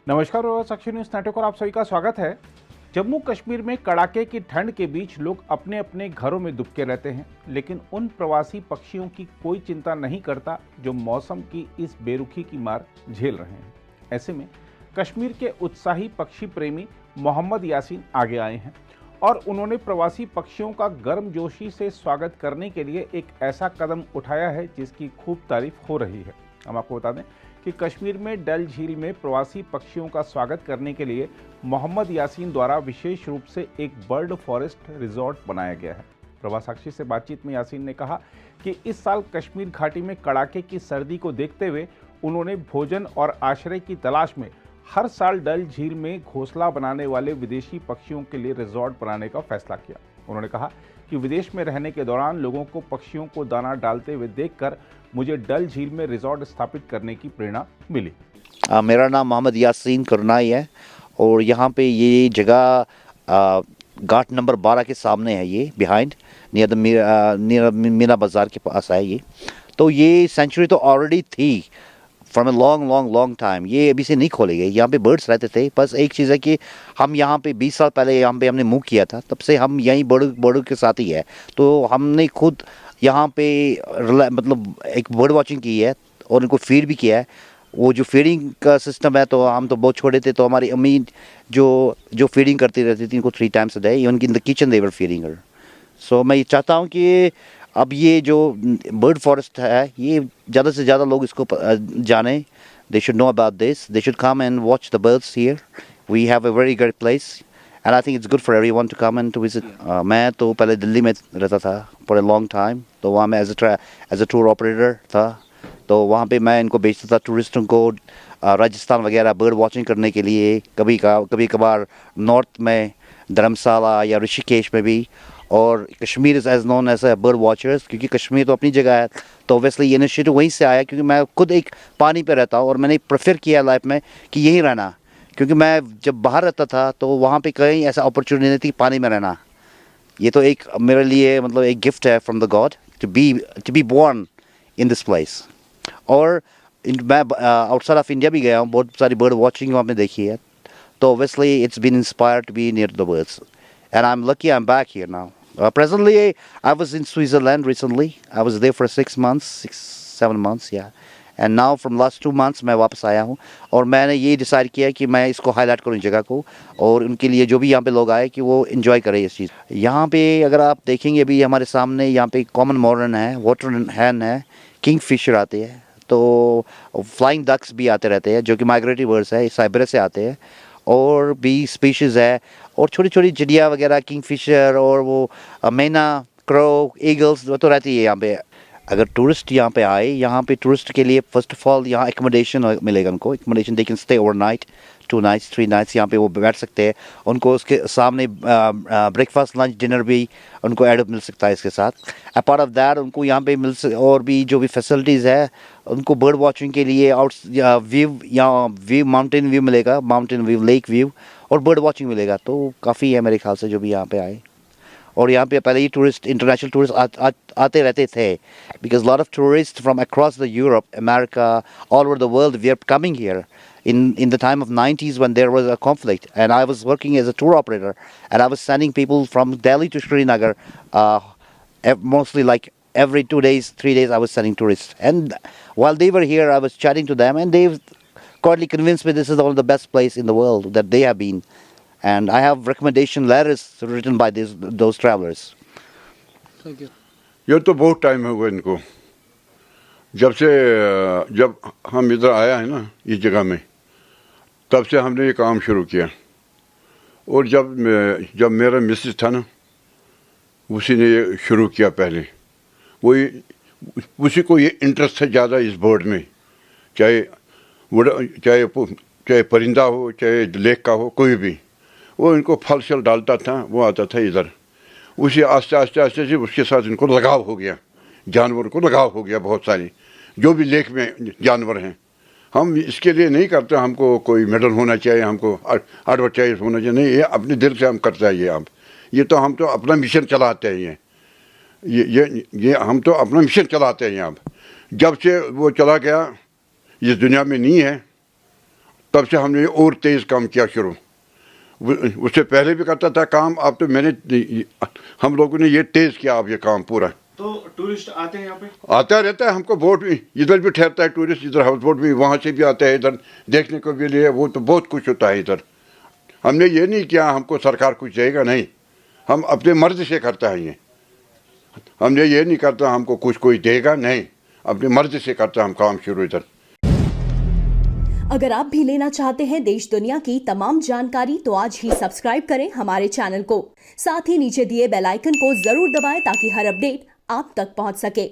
नमस्कार, Prabhasakshi news network और आप सभी का स्वागत है। जम्मू कश्मीर में कड़ाके की ठंड के बीच लोग अपने अपने घरों में दुबके रहते हैं, लेकिन उन प्रवासी पक्षियों की कोई चिंता नहीं करता जो मौसम की इस बेरुखी की मार झेल रहे हैं। ऐसे में कश्मीर के उत्साही पक्षी प्रेमी मोहम्मद यासीन आगे आए हैं और उन्होंने प्रवासी पक्षियों का गर्मजोशी से स्वागत करने के लिए एक ऐसा कदम उठाया है जिसकी खूब तारीफ हो रही है। हम आपको बता दें कि कश्मीर में डल झील में प्रवासी पक्षियों का स्वागत करने के लिए मोहम्मद यासीन द्वारा विशेष रूप से एक बर्ड फॉरेस्ट रिजॉर्ट बनाया गया है। प्रभासाक्षी से बातचीत में यासीन ने कहा कि इस साल कश्मीर घाटी में कड़ाके की सर्दी को देखते हुए उन्होंने भोजन और आश्रय की तलाश में हर साल डल झील में घोंसला बनाने वाले विदेशी पक्षियों के लिए रिजॉर्ट बनाने का फैसला किया। उन्होंने कहा कि विदेश में रहने के दौरान लोगों को पक्षियों को दाना डालते हुए देखकर मुझे डल झील में रिजॉर्ट स्थापित करने की प्रेरणा मिली। मेरा नाम मोहम्मद यासीन करनाई है और यहाँ पे ये जगह घाट नंबर 12 के सामने है, ये बिहाइंड नियर मीना बाज़ार के पास है ये। तो ये सेंचुरी तो ऑलरेडी थी फ्रॉम ए लॉन्ग टाइम, ये अभी से नहीं खोले गए। यहाँ पे बर्ड्स रहते थे। बस एक चीज़ है कि हम यहाँ पे 20 साल पहले यहाँ पे हमने मूव किया था, तब से हम यहीं बर्डों के साथ ही है। तो हमने खुद यहाँ पे मतलब एक बर्ड वॉचिंग की है और इनको फीड भी किया है। वो जो फीडिंग का सिस्टम है, तो हम तो बहुत छोटे थे, तो हमारी अम्मी जो फीडिंग करती रहती थी इनको 3 times a day, even in the kitchen they were feeding her. So मैं ये चाहता हूँ कि अब ये जो बर्ड फॉरेस्ट है, ये ज़्यादा से ज़्यादा लोग इसको जाने। They should know about this, they should come and watch the birds here. We have a very great place and I think it's good for everyone to come and to visit. मैं तो पहले दिल्ली में रहता था for a long time, तो वहाँ मैं as a tour operator था। तो वहाँ पे मैं इनको भेजता था टूरिस्टों को राजस्थान वगैरह बर्ड वॉचिंग करने के लिए, कभी कभार नॉर्थ में धर्मशाला या ऋषिकेश में भी। और Kashmir is as known as a bird watchers, क्योंकि कश्मीर तो अपनी जगह है। तो ऑब्वियसली ये इनिशिएटिव वहीं से आया, क्योंकि मैं खुद एक पानी पे रहता हूँ और मैंने प्रेफर किया लाइफ में कि यहीं रहना, क्योंकि मैं जब बाहर रहता था तो वहाँ पे कहीं ऐसा अपॉर्चुनिटी नहीं थी पानी में रहना। ये तो एक मेरे लिए मतलब एक गिफ्ट है from the God to be born in this place. और मैं आउटसाइड ऑफ इंडिया भी गया हूँ, बहुत सारी बर्ड वॉचिंग वहाँ पे देखी है। तो obviously it's been inspired to be near the birds and I am lucky I am back here now. Presently, I was in Switzerland recently. I was there for 7 months, yeah. And now from last 2 months मैं वापस आया हूँ और मैंने ये decide किया कि मैं इसको हाईलाइट करूँ जगह को, और उनके लिए जो भी यहाँ पे लोग आए कि वो इन्जॉय करें इस चीज़। यहाँ पे अगर आप देखेंगे अभी हमारे सामने यहाँ पे कॉमन मॉर्न है, वाटर हैन है, किंग फिशर आते हैं, तो फ्लाइंग डक्स भी आते रहते हैं जो कि माइग्रेटरी बर्ड्स है, साइबेरिया से आते हैं, और भी स्पीशीज़ है, और छोटी छोटी चिड़िया वगैरह किंग फिशर और वो मैना, क्रो, ईगल्स वो तो रहती है यहाँ पे। अगर टूरिस्ट यहाँ पे आए, यहाँ पे टूरिस्ट के लिए फर्स्ट ऑफ ऑल यहाँ एकोमोडेशन मिलेगा उनको। Accommodation they can stay overnight, 2 nights 3 nights यहाँ पे वो बैठ सकते हैं। उनको उसके सामने ब्रेकफास्ट लंच डिनर भी उनको ऐड मिल सकता है इसके साथ। अपार्ट ऑफ दैट उनको यहाँ पे और भी जो भी फैसिलिटीज़ है उनको बर्ड वॉचिंग के लिए व्यू माउंटेन व्यू मिलेगा, माउंटेन व्यू, लेक व्यू, और बर्ड वॉचिंग मिलेगा। तो काफ़ी है मेरे ख्याल से जो भी यहाँ पे आए। और यहाँ पे पहले ही इंटरनेशनल टूरिस्ट आते रहते थे, because lot of tourist from across the Europe, America, all over the world we are coming here in the time of 90s when there was a conflict, and I was working as a tour operator, and I was sending people from Delhi to Srinagar, mostly like every 2 days 3 days I was sending tourists, and while they were here I was chatting to them and they've quietly convinced me this is one of the best place in the world that they have been, and I have recommendation letters written by those travelers. Thank you. ये तो बहुत time हो गया इनको, जब हम इधर आया है ना इस जगह में, तब से हमने ये काम शुरू किया। और जब मेरा मिसेस था ना, उसी ने ये शुरू किया पहले। उसी को ये इंटरेस्ट है ज़्यादा इस बर्ड में, चाहे परिंदा हो, चाहे लेक का हो, कोई भी। वो इनको फल शल डालता था, वो आता था इधर। उसी आस्ते से उसके साथ इनको लगाव हो गया, जानवर को लगाव हो गया। बहुत सारे जो भी लेक में जानवर हैं, हम इसके लिए नहीं करते हमको कोई मेडल होना चाहिए, हमको एडवर्टाइज होना चाहिए, नहीं, ये अपने दिल से हम करते हैं। ये तो हम तो अपना मिशन चलाते हैं। ये हम तो अपना मिशन चलाते हैं। अब जब से वो चला गया, इस दुनिया में नहीं है, तब से हमने और तेज़ काम किया शुरू। उससे पहले भी करता था काम, अब तो हम लोगों ने ये तेज़ किया अब ये काम पूरा। तो टूरिस्ट आते हैं यहाँ पे? आता रहता है, हमको बोट भी इधर भी ठहरता है टूरिस्ट, इधर हाउस बोट भी वहाँ से भी आता है इधर देखने को भी लिए। वो तो बहुत कुछ होता है इधर। हमने ये नहीं किया हमको सरकार कुछ देगा, नहीं, हम अपने मर्जी से करता है ये। हमने ये नहीं करता हमको कुछ कोई देगा, नहीं, अपनी मर्जी से करता हम काम शुरू इधर। अगर आप भी लेना चाहते हैं देश दुनिया की तमाम जानकारी तो आज ही सब्सक्राइब करें हमारे चैनल को। साथ ही नीचे दिए बेल आइकन को जरूर दबाएं ताकि हर अपडेट आप तक पहुंच सके।